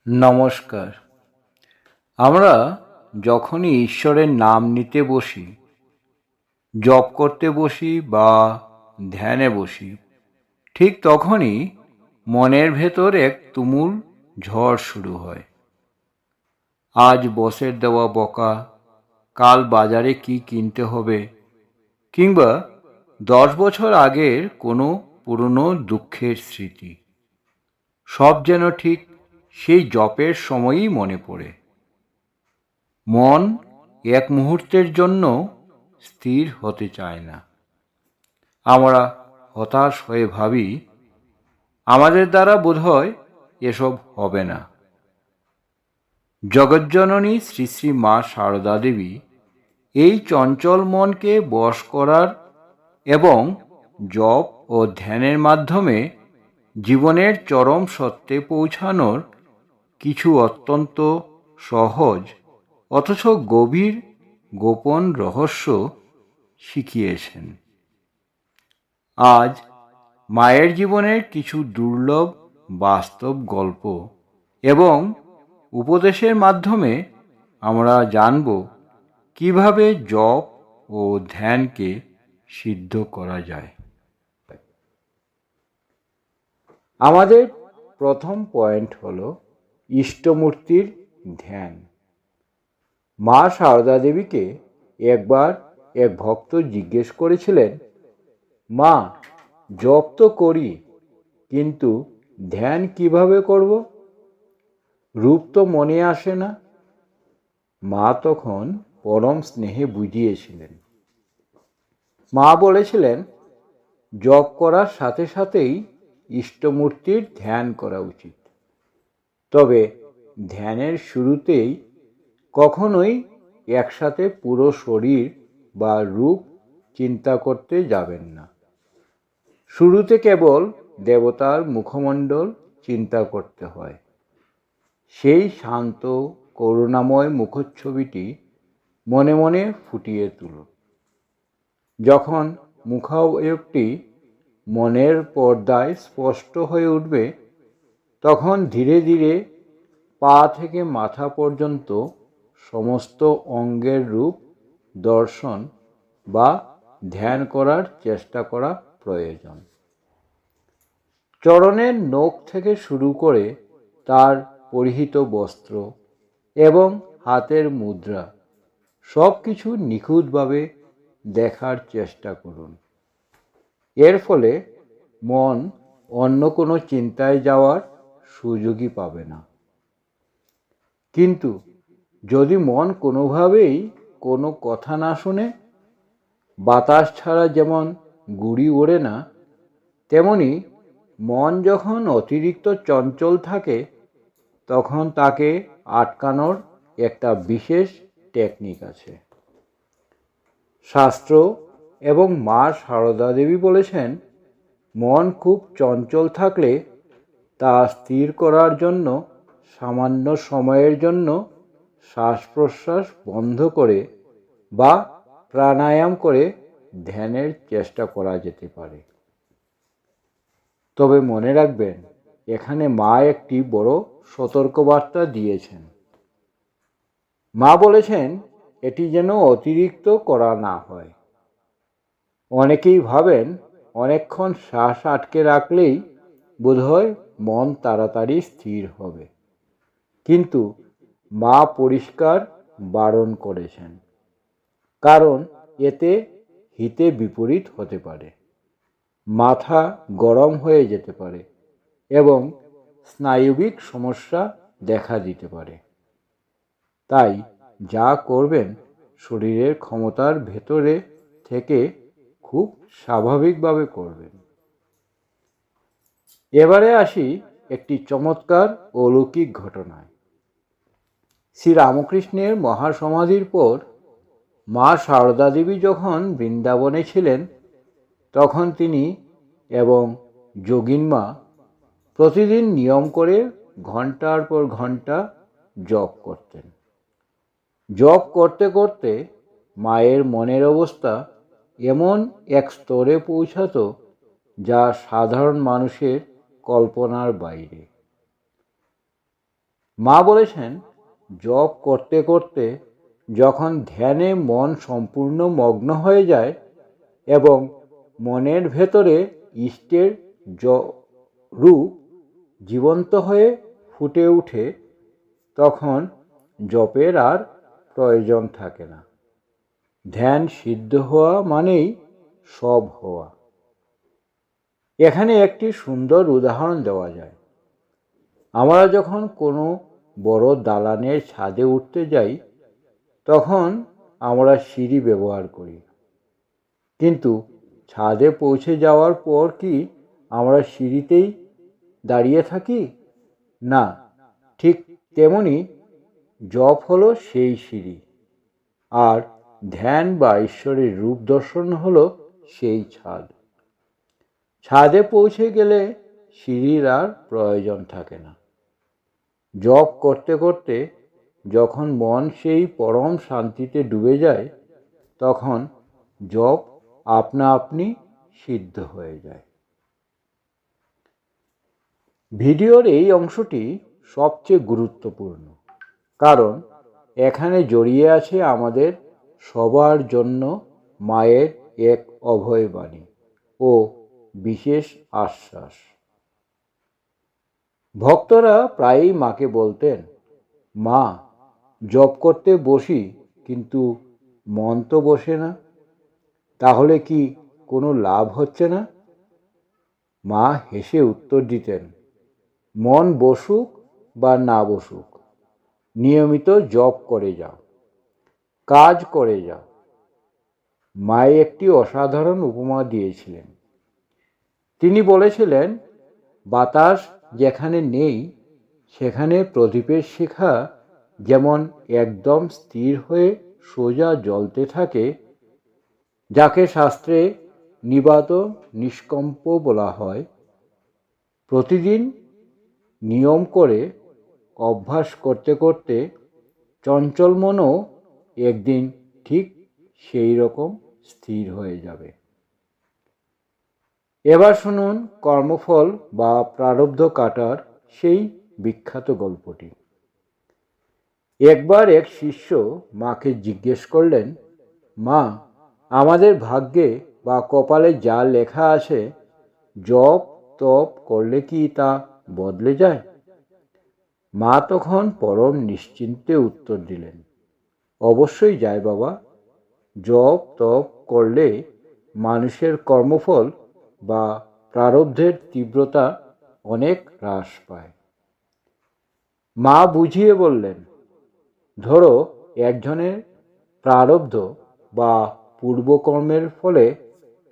নমস্কার। আমরা যখনই ঈশ্বরের নাম নিতে বসি, জপ করতে বসি বা ধ্যানে বসি, ঠিক তখনই মনের ভেতর এক তুমুল ঝড় শুরু হয়। আজ বসের দেওয়া বকা, কাল বাজারে কি কিনতে হবে, কিংবা 10 বছর আগের কোনো পুরনো দুঃখের স্মৃতি, সব যেন ঠিক সেই জপের সময়ই মনে পড়ে। মন এক মুহূর্তের জন্য স্থির হতে চায় না। আমরা হতাশ হয়ে ভাবি, আমাদের দ্বারা বোধহয় এসব হবে না। জগজ্জননী শ্রী শ্রী মা সারদা দেবী এই চঞ্চল মনকে বশ করার এবং জপ ও ধ্যানের মাধ্যমে জীবনের চরম সত্যে পৌঁছানোর কিছু অত্যন্ত সহজ অথচ গভীর গোপন রহস্য শিখিয়েছেন। আজ মায়ের জীবনের কিছু দুর্লভ বাস্তব গল্প এবং উপদেশের মাধ্যমে আমরা জানব কিভাবে জপ ও ধ্যানকে সিদ্ধ করা যায়। আমাদের প্রথম পয়েন্ট হলো ইষ্টমূর্তির ধ্যান। মা সারদা দেবীকে একবার এক ভক্ত জিজ্ঞেস করেছিলেন, মা, জপ তো করি, কিন্তু ধ্যান কিভাবে করব? রূপ তো মনে আসে না। মা তখন পরম স্নেহে বুঝিয়েছিলেন। মা বলেছিলেন, জপ করার সাথে সাথেই ইষ্টমূর্তির ধ্যান করা উচিত। তবে ধ্যানের শুরুতেই কখনোই একসাথে পুরো শরীর বা রূপ চিন্তা করতে যাবেন না। শুরুতে কেবল দেবতার মুখমণ্ডল চিন্তা করতে হয়। সেই শান্ত করুণাময় মুখচ্ছবিটি মনে মনে ফুটিয়ে তুলুন। যখন মুখাবয়বটি মনের পর্দায় স্পষ্ট হয়ে উঠবে, তখন ধীরে ধীরে পা থেকে মাথা পর্যন্ত সমস্ত অঙ্গের রূপ দর্শন বা ধ্যান করার চেষ্টা করা প্রয়োজন। চরণের নখ থেকে শুরু করে তার পরিহিত বস্ত্র এবং হাতের মুদ্রা সব কিছু নিখুঁতভাবে দেখার চেষ্টা করুন। এর ফলে মন অন্য কোনো চিন্তায় যাওয়ার সুযোগই পাবে না। কিন্তু যদি মন কোনোভাবেই কোনো কথা না শুনে, বাতাস ছাড়া যেমন গুড়ি ওড়ে না, তেমনি মন যখন অতিরিক্ত চঞ্চল থাকে, তখন তাকে আটকানোর একটা বিশেষ টেকনিক আছে। শাস্ত্র এবং মা সারদা দেবী বলেছেন, মন খুব চঞ্চল থাকলে তা স্থির করার জন্য সামান্য সময়ের জন্য শ্বাস প্রশ্বাস বন্ধ করে বা প্রাণায়াম করে ধ্যানের চেষ্টা করা যেতে পারে। তবে মনে রাখবেন, এখানে মা একটি বড় সতর্কবার্তা দিয়েছেন। মা বলেছেন, এটি যেন অতিরিক্ত করা না হয়। অনেকেই ভাবেন অনেকক্ষণ শ্বাস আটকে রাখলেই বোধহয় মন তাড়াতাড়ি স্থির হবে, কিন্তু মা পরিষ্কার বারণ করেছেন, কারণ এতে হিতে বিপরীত হতে পারে। মাথা গরম হয়ে যেতে পারে এবং স্নায়বিক সমস্যা দেখা দিতে পারে। তাই যা করবেন শরীরের ক্ষমতার ভেতরে থেকে খুব স্বাভাবিকভাবে করবেন। এবারে আসি একটি চমৎকার অলৌকিক ঘটনায়। শ্রী রামকৃষ্ণের মহাসমাধির পর মা সারদা দেবী যখন বৃন্দাবনে ছিলেন, তখন তিনি এবং যোগিনমা প্রতিদিন নিয়ম করে ঘন্টার পর ঘন্টা জপ করতেন। জপ করতে করতে মায়ের মনের অবস্থা এমন এক স্তরে পৌঁছাত যা সাধারণ মানুষের কল্পনার বাইরে। মা বলেছেন, জপ করতে করতে যখন ধ্যানে মন সম্পূর্ণ মগ্ন হয়ে যায় এবং মনের ভেতরে ইষ্টের রূপ জীবন্ত হয়ে ফুটে ওঠে, তখন জপের আর প্রয়োজন থাকে না। ধ্যান সিদ্ধ হওয়া মানেই সব হওয়া। এখানে একটি সুন্দর উদাহরণ দেওয়া যায়। আমরা যখন কোনো বড় দালানের ছাদে উঠতে যাই, তখন আমরা সিঁড়ি ব্যবহার করি। কিন্তু ছাদে পৌঁছে যাওয়ার পর কি আমরা সিঁড়িতেই দাঁড়িয়ে থাকি? না, ঠিক তেমনি জপ হলো সেই সিঁড়ি, আর ধ্যান বা ঈশ্বরের রূপ দর্শন হলো সেই ছাদ। ছাদে পৌঁছে গেলে সিঁড়ির আর প্রয়োজন থাকে না। জপ করতে করতে যখন মন সেই পরম শান্তিতে ডুবে যায়, তখন জপ আপনা আপনি সিদ্ধ হয়ে যায়। ভিডিওর এই অংশটি সবচেয়ে গুরুত্বপূর্ণ, কারণ এখানে জড়িয়ে আছে আমাদের সবার জন্য মায়ের এক অভয় বাণী ও বিশেষ আশ্বাস। ভক্তরা প্রায়ই মাকে বলতেন, মা, জপ করতে বসি কিন্তু মন তো বসে না, তাহলে কি কোনো লাভ হচ্ছে না? মা হেসে উত্তর দিতেন, মন বসুক বা না বসুক, নিয়মিত জপ করে যাও, কাজ করে যাও। মায়ে একটি অসাধারণ উপমা দিয়েছিলেন। তিনি বলেছিলেন, বাতাস যেখানে নেই সেখানে প্রদীপের শিখা যেমন একদম স্থির হয়ে সোজা জ্বলতে থাকে, যাকে শাস্ত্রে নিবাত নিষ্কম্প বলা হয়, প্রতিদিন নিয়ম করে অভ্যাস করতে করতে চঞ্চল মনও একদিন ঠিক সেই রকম স্থির হয়ে যাবে। এবার শুনুন কর্মফল বা প্রারব্ধ কাটার সেই বিখ্যাত গল্পটি। একবার এক শিষ্য মাকে জিজ্ঞেস করলেন, মা, আমাদের ভাগ্যে বা কপালে যা লেখা আছে, জপ তপ করলে কি তা বদলে যায়? মা তখন পরম নিশ্চিন্তে উত্তর দিলেন, অবশ্যই যায় বাবা। জপ তপ করলে মানুষের কর্মফল বা প্রারব্ধের তীব্রতা অনেক হ্রাস পায়। মা বুঝিয়ে বললেন, ধরো একজনের প্রারব্ধ বা পূর্বকর্মের ফলে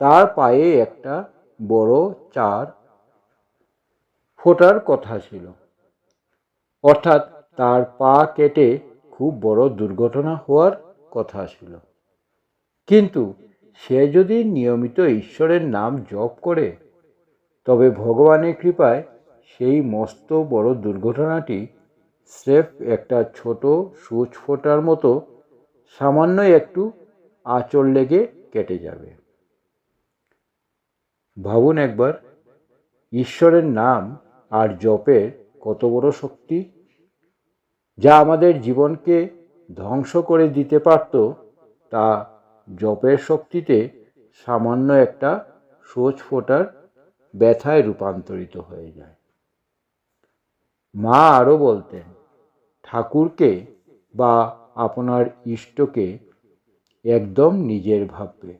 তার পায়ে একটা বড় চার ফোটার কথা ছিল, অর্থাৎ তার পা কেটে খুব বড় দুর্ঘটনা হওয়ার কথা ছিল। কিন্তু সে যদি নিয়মিত ঈশ্বরের নাম জপ করে, তবে ভগবানের কৃপায় সেই মস্ত বড় দুর্ঘটনাটি স্রেফ একটা ছোট সূচ ফোঁটার মতো সামান্য একটু আঁচড় লেগে কেটে যাবে। ভাবুন একবার, ঈশ্বরের নাম আর জপের কত বড় শক্তি, যা আমাদের জীবনকে ধ্বংস করে দিতে পারত, তা জপের শক্তিতে সামান্য একটা সোচ ফোঁটার ব্যথায় রূপান্তরিত হয়ে যায়। মা আরও বলতেন, ঠাকুরকে বা আপনার ইষ্টকে একদম নিজের ভাববে,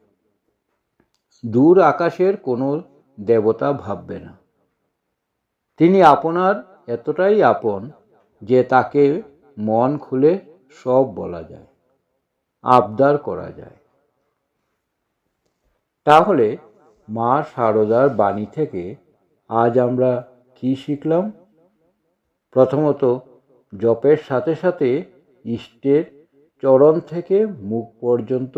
দূর আকাশের কোনো দেবতা ভাববে না। তিনি আপনার এতটাই আপন যে তাকে মন খুলে সব বলা যায়, আবদার করা যায়। তাহলে মা শারদার বাণী থেকে আজ আমরা কি শিখলাম? প্রথমত, জপের সাথে সাথে ইষ্টের চরণ থেকে মুখ পর্যন্ত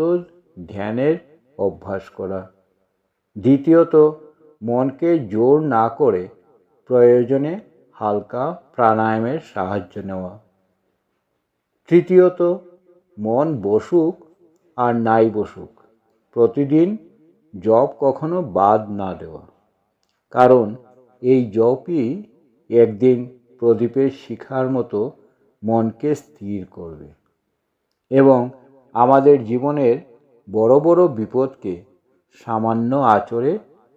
ধ্যানের অভ্যাস করা। দ্বিতীয়ত, মনকে জোর না করে প্রয়োজনে হালকা প্রাণায়ামের সাহায্য নেওয়া। তৃতীয়ত, মন বসুক আর নাই বসুক, প্রতিদিন জপ কখনো বাদ না দেওয়া, কারণ এই জপই একদিন প্রদীপের শিখার মতো মনকে স্থির করবে এবং আমাদের জীবনের বড় বড় বিপদকে সামান্য আঁচড়ে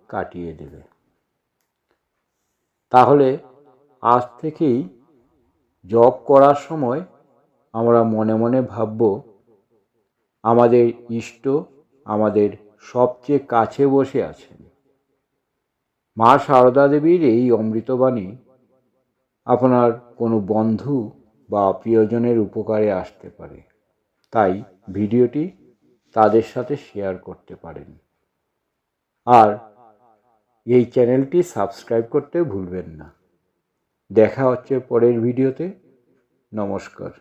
কাটিয়ে দেবে। তাহলে আজ থেকেই জপ করার সময় আমরা মনে মনে ভাবব, আমাদের ইষ্ট আমাদের সবচেয়ে কাছে বসে আছেন। মা সারদা দেবীর এই অমৃতবাণী আপনার কোনো বন্ধু বা প্রিয়জনের উপকারে আসতে পারে, তাই ভিডিওটি তাদের সাথে শেয়ার করতে পারেন। আর এই চ্যানেলটি সাবস্ক্রাইব করতে ভুলবেন না। দেখা হচ্ছে পরের ভিডিওতে। নমস্কার।